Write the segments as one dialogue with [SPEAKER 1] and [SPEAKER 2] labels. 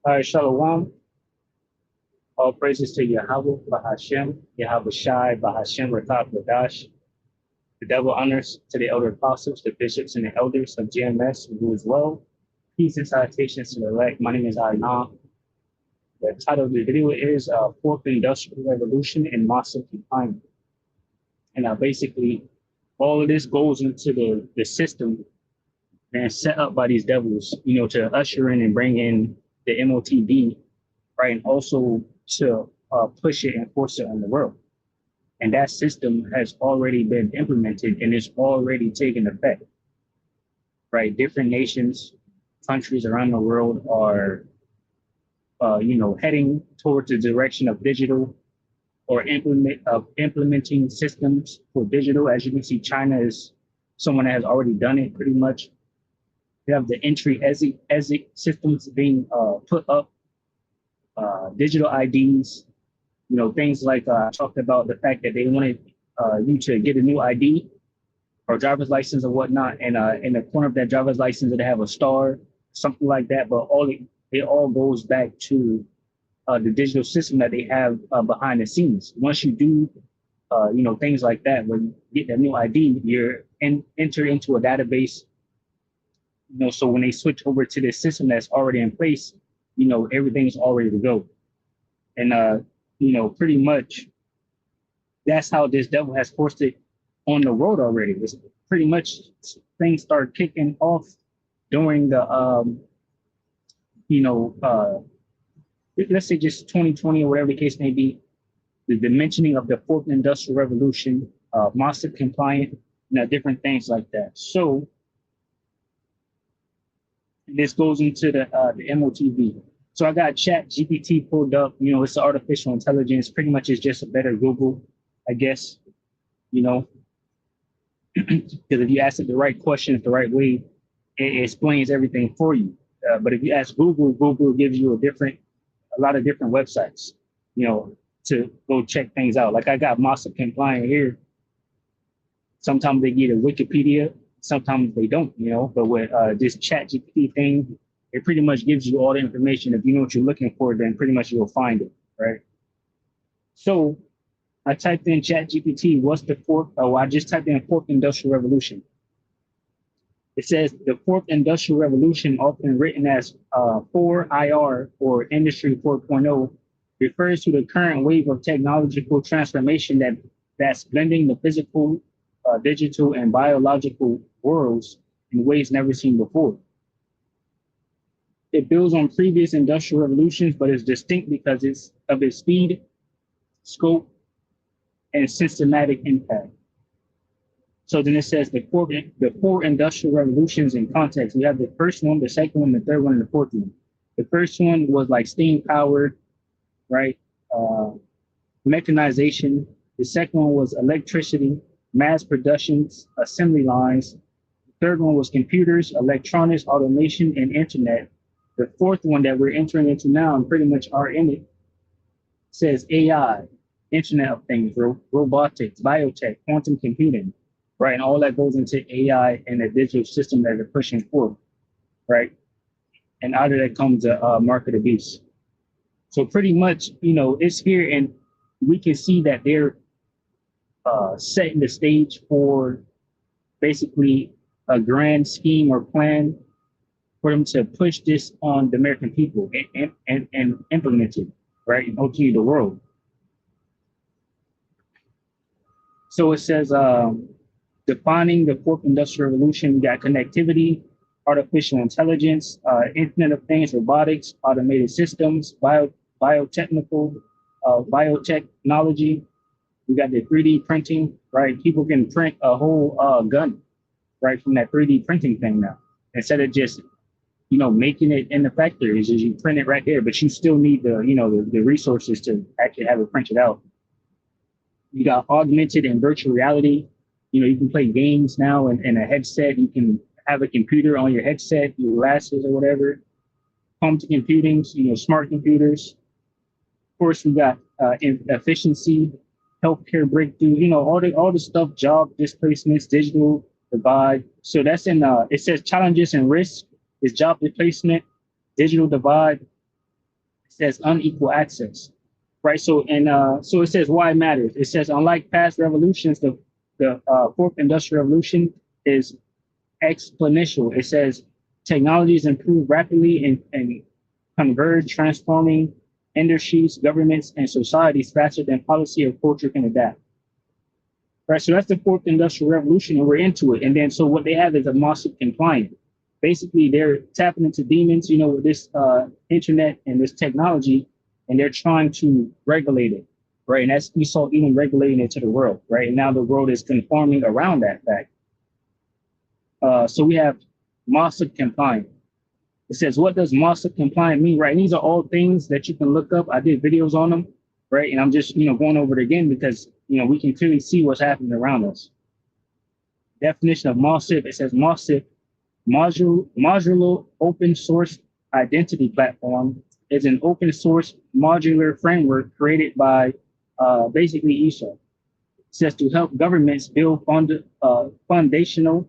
[SPEAKER 1] All right, Shalom. All praises to Yahweh, Bahashem, Yahweh Shai, Bahashem, Rakab, Badash. The double honors to the elder apostles, the bishops, and the elders of GMS who do as well. Peace and salutations to the elect. My name is Aina. The title of the video is Fourth Industrial Revolution and Mosip Decline. And basically, all of this goes into the system and set up by these devils, to usher in and bring in the M.O.T.B, right? And also to push it and force it on the world. And that system has already been implemented and is already taking effect, right? Different nations, countries around the world are, heading towards the direction of digital or implementing systems for digital. As you can see, China is someone that has already done it pretty much. You have the entry exit systems being put up, digital IDs, things like I talked about the fact that they wanted you to get a new ID or driver's license or whatnot, and in the corner of that driver's license they have a star, something like that. But it all goes back to the digital system that they have behind the scenes. Once you do, things like that, when you get that new ID, you're enter into a database. So when they switch over to this system that's already in place, everything's all ready to go. And pretty much that's how this devil has forced it on the road already. It's pretty much things start kicking off during the let's say just 2020 or whatever the case may be, the mentioning of the fourth industrial revolution, Mosip compliant, different things like that. So this goes into the M.O.T.B. So I got Chat GPT pulled up. It's artificial intelligence. Pretty much it's just a better Google, I guess. Because if you ask it the right questions the right way, it explains everything for you. But if you ask Google, Google gives you a lot of different websites, to go check things out. Like I got Mosip compliant here. Sometimes they get a Wikipedia, sometimes they don't, but with this Chat GPT thing, it pretty much gives you all the information. If you know what you're looking for, then pretty much you'll find it, right? So I typed in Chat GPT, what's the fourth, I just typed in fourth industrial revolution. It says the fourth industrial revolution, often written as 4IR or Industry 4.0, refers to the current wave of technological transformation that's blending the physical, digital, and biological worlds in ways never seen before. It builds on previous industrial revolutions, but is distinct because of its speed, scope, and systematic impact. So then it says the four industrial revolutions in context. We have the first one, the second one, the third one, and the fourth one. The first one was like steam powered, right? Mechanization. The second one was electricity, mass productions, assembly lines. The third one was computers, electronics, automation, and internet. The fourth one that we're entering into now and pretty much are in it says AI, Internet of Things, robotics, biotech, quantum computing, right? And all that goes into AI and the digital system that they're pushing forward, right? And out of that comes a mark of the beast. So pretty much, it's here, and we can see that they're setting the stage for basically a grand scheme or plan for them to push this on the American people and implement it, right? And ultimately the world. So it says, defining the fourth industrial revolution, we got connectivity, artificial intelligence, Internet of Things, robotics, automated systems, biotechnology. We got the 3D printing, right? People can print a whole gun, right, from that 3D printing thing now. Instead of just, making it in the factories, you print it right there, but you still need the resources to actually have it printed out. You got augmented and virtual reality. You can play games now in a headset. You can have a computer on your headset, your glasses or whatever. Home to computing, smart computers. Of course, we got efficiency, healthcare breakthrough, all the stuff, job displacements, digital divide. So that's in, it says challenges and risks is job displacement, digital divide, says unequal access, right? So and so it says why it matters. It says unlike past revolutions, the fourth industrial revolution is exponential. It says technologies improve rapidly and converge, transforming industries, governments, and societies faster than policy or culture can adapt. Right, so that's the fourth industrial revolution, and we're into it. And then, so what they have is a Mosip compliant. Basically, they're tapping into demons, with this internet and this technology, and they're trying to regulate it, right? And that's Esau even regulating it to the world, right? And now the world is conforming around that fact. So we have Mosip compliant. It says, what does Mosip compliant mean, right? And these are all things that you can look up. I did videos on them, right? And I'm just, going over it again because, we can clearly see what's happening around us. Definition of Mosip, it says Mosip, modular open source identity platform, is an open source modular framework created by basically Esau. It says to help governments build foundational,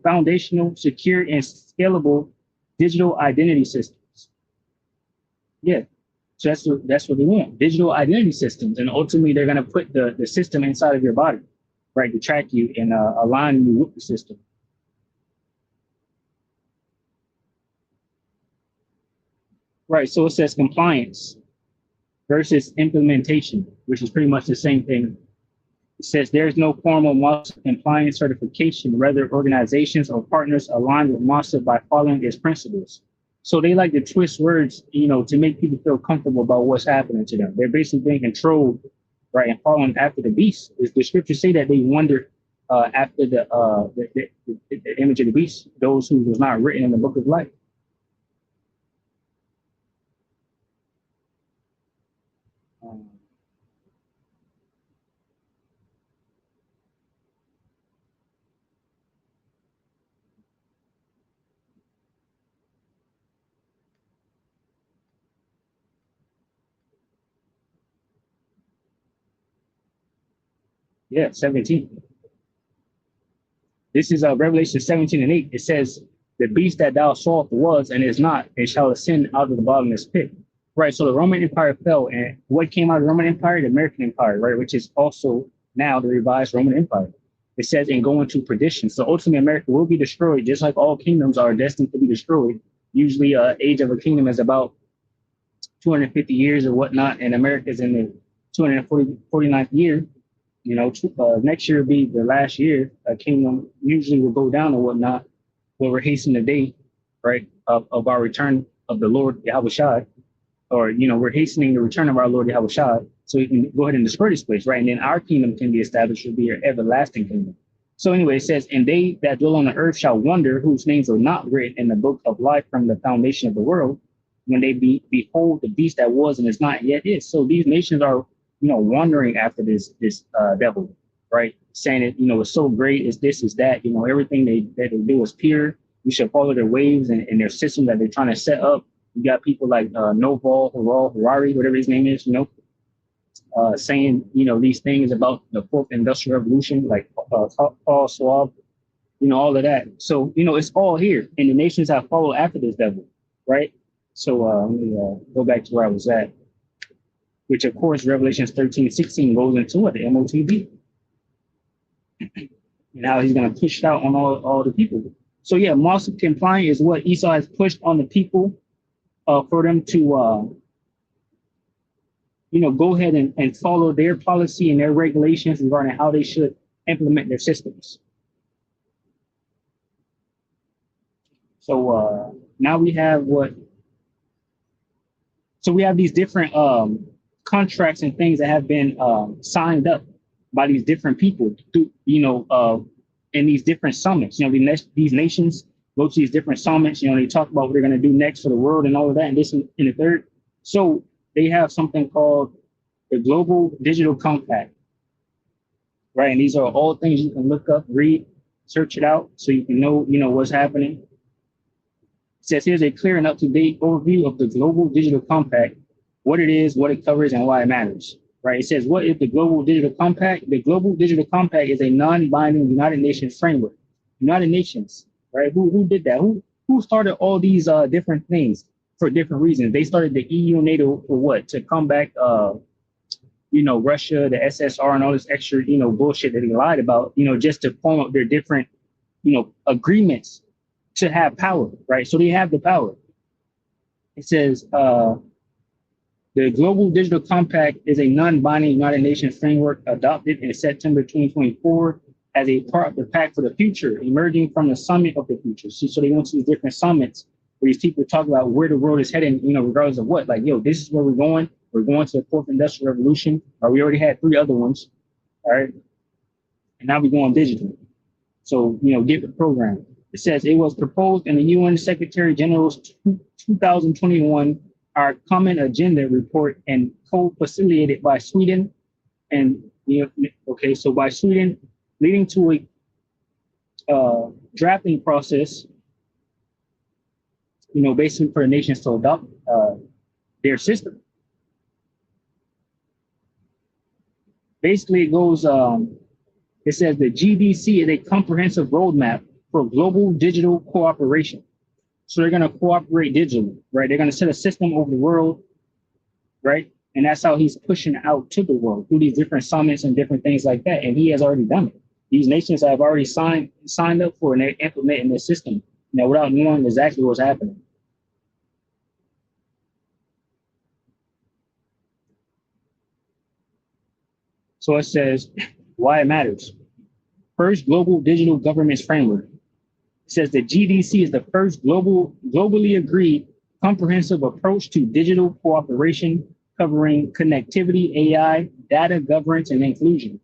[SPEAKER 1] secure, and scalable digital identity systems. Yeah. So that's what they want, digital identity systems. And ultimately, they're going to put the system inside of your body, right, to track you and align you with the system. Right, so it says compliance versus implementation, which is pretty much the same thing. It says there's no formal Mosip compliance certification, rather organizations or partners align with Mosip by following its principles. So they like to twist words, to make people feel comfortable about what's happening to them. They're basically being controlled, right, and following after the beast. The scriptures say that they wander after the image of the beast, those who was not written in the book of life. Yeah, 17. This is Revelation 17 and 8. It says, the beast that thou sawest was and is not, and shall ascend out of the bottomless pit. Right, so the Roman Empire fell, and what came out of the Roman Empire? The American Empire, right, which is also now the revised Roman Empire. It says, and go into perdition. So ultimately, America will be destroyed, just like all kingdoms are destined to be destroyed. Usually, age of a kingdom is about 250 years or whatnot, and America is in the 249th year. Next year will be the last year. A kingdom usually will go down or whatnot, where we're hastening the day, right, of our return of the Lord Yahushua, or we're hastening the return of our Lord Yahushua, so we can go ahead and destroy this place, right? And then our kingdom can be established, will be an everlasting kingdom. So anyway, it says, and they that dwell on the earth shall wonder, whose names are not written in the book of life from the foundation of the world, when they behold the beast that was and is not yet is. So these nations are wandering after this devil, right? Saying it, it's so great, it's this, is that, everything that they do is pure. We should follow their waves and their system that they're trying to set up. You got people like Noval, Harari, whatever his name is, saying, these things about the fourth industrial revolution, like Paul Schwab, all of that. So, it's all here, and the nations have followed after this devil, right? So let me go back to where I was at, which of course Revelations 13:16 goes into it, the M.O.T.B. Now he's going to push it out on all the people. So yeah, Mosip compliant is what Esau has pushed on the people for them to, go ahead and follow their policy and their regulations regarding how they should implement their systems. So now we have so we have these different contracts and things that have been signed up by these different people, in these different summits. These nations go to these different summits. They talk about what they're going to do next for the world and all of that, and this in the third. So they have something called the Global Digital Compact, right? And these are all things you can look up, read, search it out, so you can know, what's happening. It says here's a clear and up-to-date overview of the Global Digital Compact, what it is, what it covers, and why it matters. Right? It says, what is the Global Digital Compact? The Global Digital Compact is a non-binding United Nations framework. United Nations, right? Who did that? Who started all these different things? for different reasons. They started the EU and NATO for what? To combat, Russia, the SSR, and all this extra, bullshit that they lied about, just to form up their different, agreements to have power, right? So they have the power. It says the Global Digital Compact is a non-binding United Nations framework adopted in September 2024 as a part of the Pact for the Future, emerging from the Summit of the Future. So they went to these different summits where these people talk about where the world is heading, regardless of what. Like, yo, this is where we're going. We're going to the fourth industrial revolution, or we already had 3 other ones, all right? And now we're going digital. So, get the program. It says it was proposed in the UN Secretary General's 2021 Our Common Agenda report and co-facilitated by Sweden. And, so by Sweden, leading to a drafting process, basically for the nations to adopt their system. Basically, it goes, it says the GDC is a comprehensive roadmap for global digital cooperation. So they're going to cooperate digitally, right? They're going to set a system over the world, right? And that's how he's pushing out to the world through these different summits and different things like that. And he has already done it. These nations have already signed up for and they're implementing this system, without knowing exactly what's happening. So it says why it matters. First, global digital governance framework. It says the GDC is the first globally agreed comprehensive approach to digital cooperation covering connectivity, AI, data governance, and inclusion.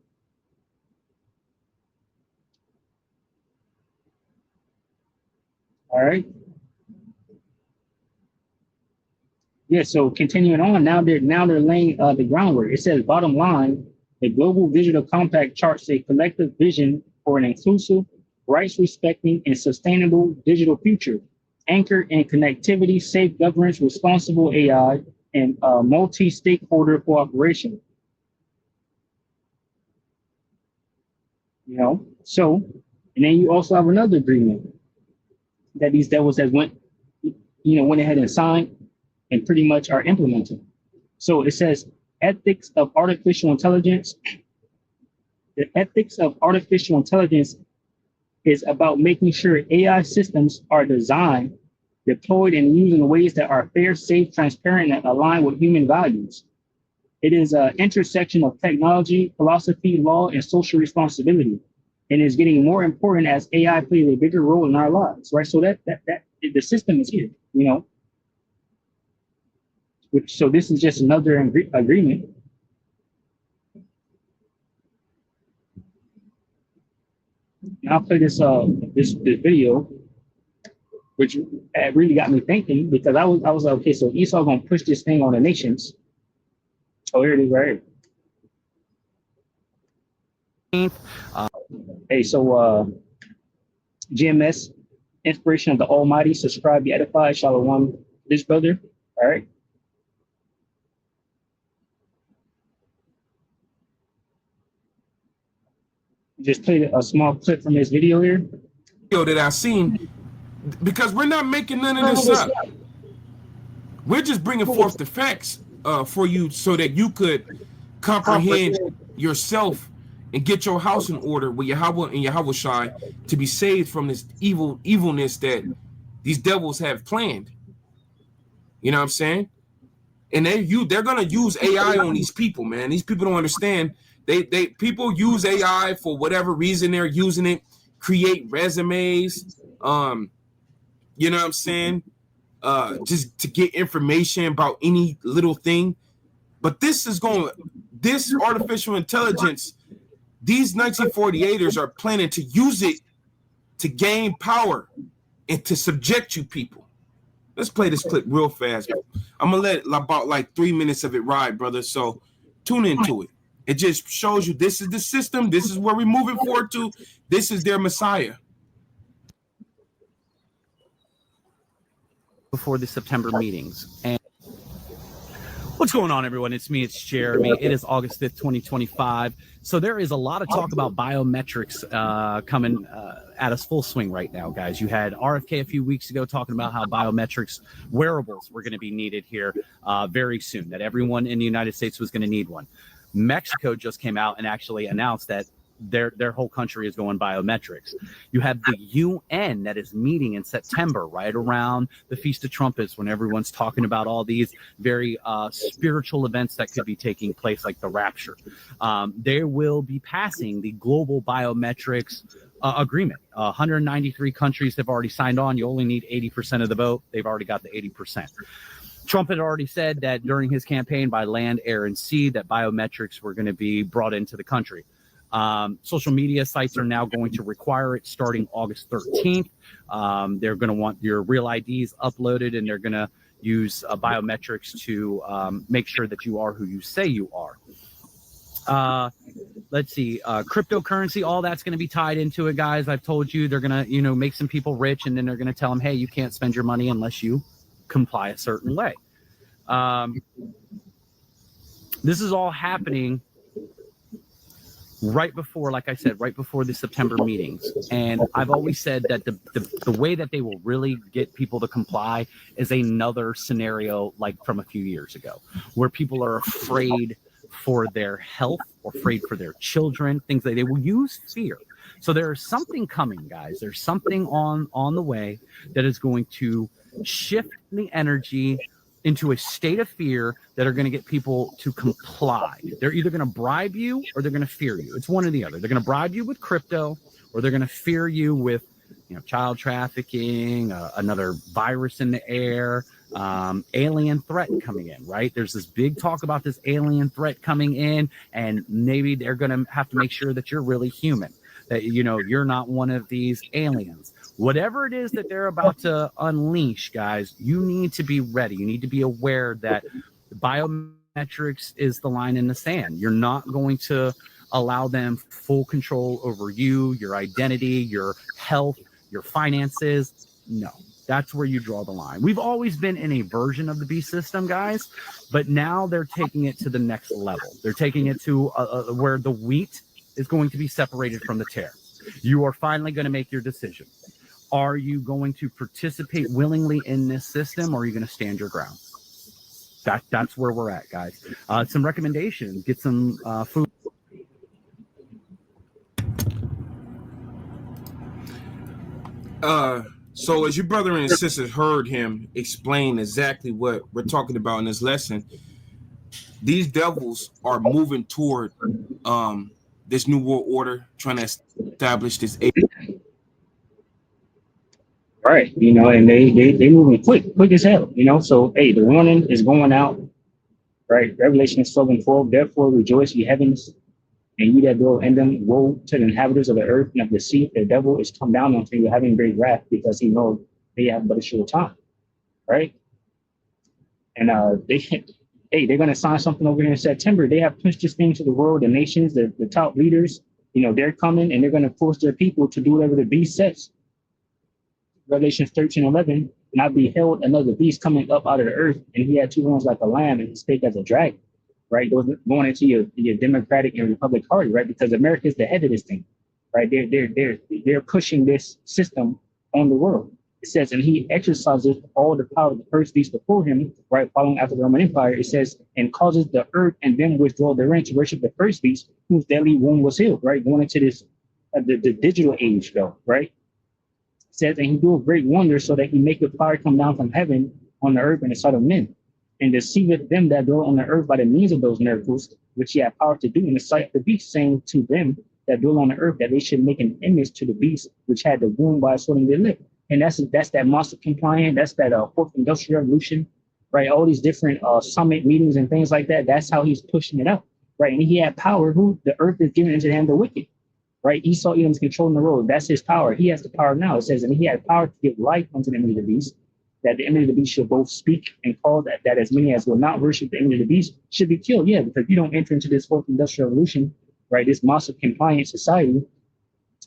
[SPEAKER 1] All right. Yeah, so continuing on, now they're laying the groundwork. It says bottom line, the Global Digital Compact charts a collective vision for an inclusive, rights-respecting, and sustainable digital future, anchored in connectivity, safe governance, responsible AI, and multi-stakeholder cooperation. So, and then you also have another agreement that these devils that went ahead and signed and pretty much are implementing. So it says ethics of artificial intelligence. The ethics of artificial intelligence is about making sure AI systems are designed, deployed, and used in ways that are fair, safe, transparent, and aligned with human values. It is an intersection of technology, philosophy, law, and social responsibility, and is getting more important as AI plays a bigger role in our lives, right? So that the system is here, So this is just another agreement. And I'll play this video, which really got me thinking, because I was like, okay, so Esau gonna push this thing on the nations. Oh, here it is right here. Hey, so GMS, Inspiration of the Almighty, subscribe, be edified, Shalom, this brother. All right. Just played a small clip from this video here.
[SPEAKER 2] That I seen, because we're not making none of this up. We're just bringing forth the facts for you so that you could comprehend yourself and get your house in order with Yahweh and Yahweh Shai to be saved from this evilness that these devils have planned. You know what I'm saying? And they're gonna use AI on these people, man. These people don't understand. People use AI for whatever reason they're using it, create resumes, you know what I'm saying? Just to get information about any little thing. But this artificial intelligence, these 1948ers are planning to use it to gain power and to subject you people. Let's play this clip real fast. I'm gonna let about like 3 minutes of it ride, brother. So tune into it. It just shows you this is the system. This is where we're moving forward to. This is their Messiah.
[SPEAKER 3] Before the September meetings. And what's going on, everyone? It's Jeremy. It is August 5th, 2025. So there is a lot of talk about biometrics coming at its full swing right now, guys. You had RFK a few weeks ago talking about how biometrics wearables were going to be needed here very soon, that everyone in the United States was going to need one. Mexico just came out and actually announced that their whole country is going biometrics. You have the UN that is meeting in September, right around the Feast of Trumpets, when everyone's talking about all these very spiritual events that could be taking place, like the rapture. They will be passing the global biometrics agreement. 193 countries have already signed on. You only need 80% of the vote. They've already got the 80%. Trump had already said that during his campaign, by land, air, and sea, that biometrics were going to be brought into the country. Social media sites are now going to require it starting August 13th. They're going to want your real IDs uploaded, and they're going to use biometrics to make sure that you are who you say you are. Let's see, cryptocurrency, all that's going to be tied into it, guys. I've told you they're going to, make some people rich, and then they're going to tell them, hey, you can't spend your money unless you comply a certain way. This is all happening right before, like I said, right before the September meetings. And I've always said that the way that they will really get people to comply is another scenario like from a few years ago, where people are afraid for their health or afraid for their children, things like they will use fear. So there's something coming, guys. There's something on the way that is going to shift the energy into a state of fear that are going to get people to comply. They're either going to bribe you or they're going to fear you. It's one or the other. They're going to bribe you with crypto, or they're going to fear you with, child trafficking, another virus in the air, alien threat coming in, right? There's this big talk about this alien threat coming in, and maybe they're going to have to make sure that you're really human, that, you're not one of these aliens. Whatever it is that they're about to unleash, guys, you need to be ready. You need to be aware that biometrics is the line in the sand. You're not going to allow them full control over you, your identity, your health, your finances. No, that's where you draw the line. We've always been in a version of the B system, guys, but now they're taking it to the next level. They're taking it to where the wheat is going to be separated from the tare. You are finally going to make your decision. Are you going to participate willingly in this system, or are you going to stand your ground? That's where we're at, guys. Some recommendations. Get some food.
[SPEAKER 2] So as your brother and sisters heard him explain exactly what we're talking about in this lesson, these devils are moving toward this new world order, trying to establish this.
[SPEAKER 1] Right, and they moving quick as hell, So hey, the warning is going out, right? Revelation 12:12. Therefore rejoice, ye heavens, and you that dwell in them. Woe to the inhabitants of the earth and of the sea. The devil is come down unto you, having great wrath, because he knows they have but a short time, right? And they're gonna sign something over here in September. They have pushed this thing to the world, the nations, the top leaders. They're coming, and they're gonna force their people to do whatever the beast says. Revelation 13:11, and I beheld another beast coming up out of the earth, and he had two horns like a lamb, and he spake as a dragon, right? Those going into your Democratic and Republican Party, right? Because America is the head of this thing, right? They're pushing this system on the world. It says, and he exercises all the power of the first beast before him, right? Following after the Roman Empire, it says, and causes the earth and them which dwell therein to worship the first beast, whose deadly wound was healed, right? Going into this the digital age, though, right? Says, and he doeth great wonders, so that he maketh fire come down from heaven on the earth in the sight of men, and deceiveth them that dwell on the earth by the means of those miracles, which he had power to do in the sight of the beast, saying to them that dwell on the earth that they should make an image to the beast, which had the wound by swelling their lip. And that's that Mosip compliant, that's that fourth industrial revolution, right? All these different summit meetings and things like that. That's how he's pushing it out, right? And he had power. Who the earth is given into the hand of the wicked. Right, Esau Edom's controlling the road. That's his power. He has the power now. It says, and he had power to give life unto the image of the beast, that the image of the beast should both speak and call that as many as will not worship the image of the beast should be killed. Yeah, because you don't enter into this fourth industrial revolution, right? This Mosip compliant society,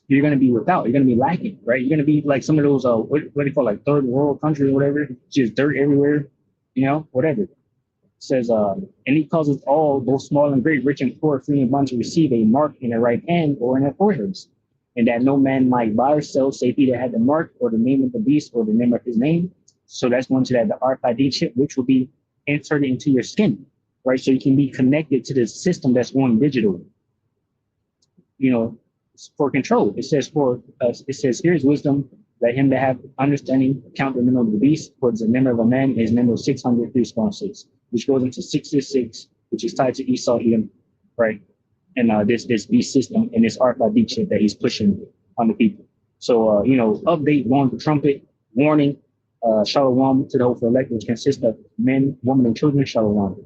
[SPEAKER 1] you're going to be without. You're going to be lacking, right? You're going to be like some of those what do you call, like third world countries or whatever, just dirt everywhere, whatever. It says, and he causes all, both small and great, rich and poor, free and bond, to receive a mark in their right hand or in their foreheads, and that no man might buy or sell save he that had the mark or the name of the beast or the name of his name. So that's going to that the RFID chip, which will be inserted into your skin, right? So you can be connected to the system that's going digital. You know, for control. It says here's wisdom. Let him that have understanding count the number of the beast, for the number of a man is number 603.6, which goes into 666, which is tied to Esau Edom, right? And this beast system and this RFID chip that he's pushing on the people. So update, blowing the trumpet, warning, shalom to the whole elect, which consists of men, women, and children, shalom.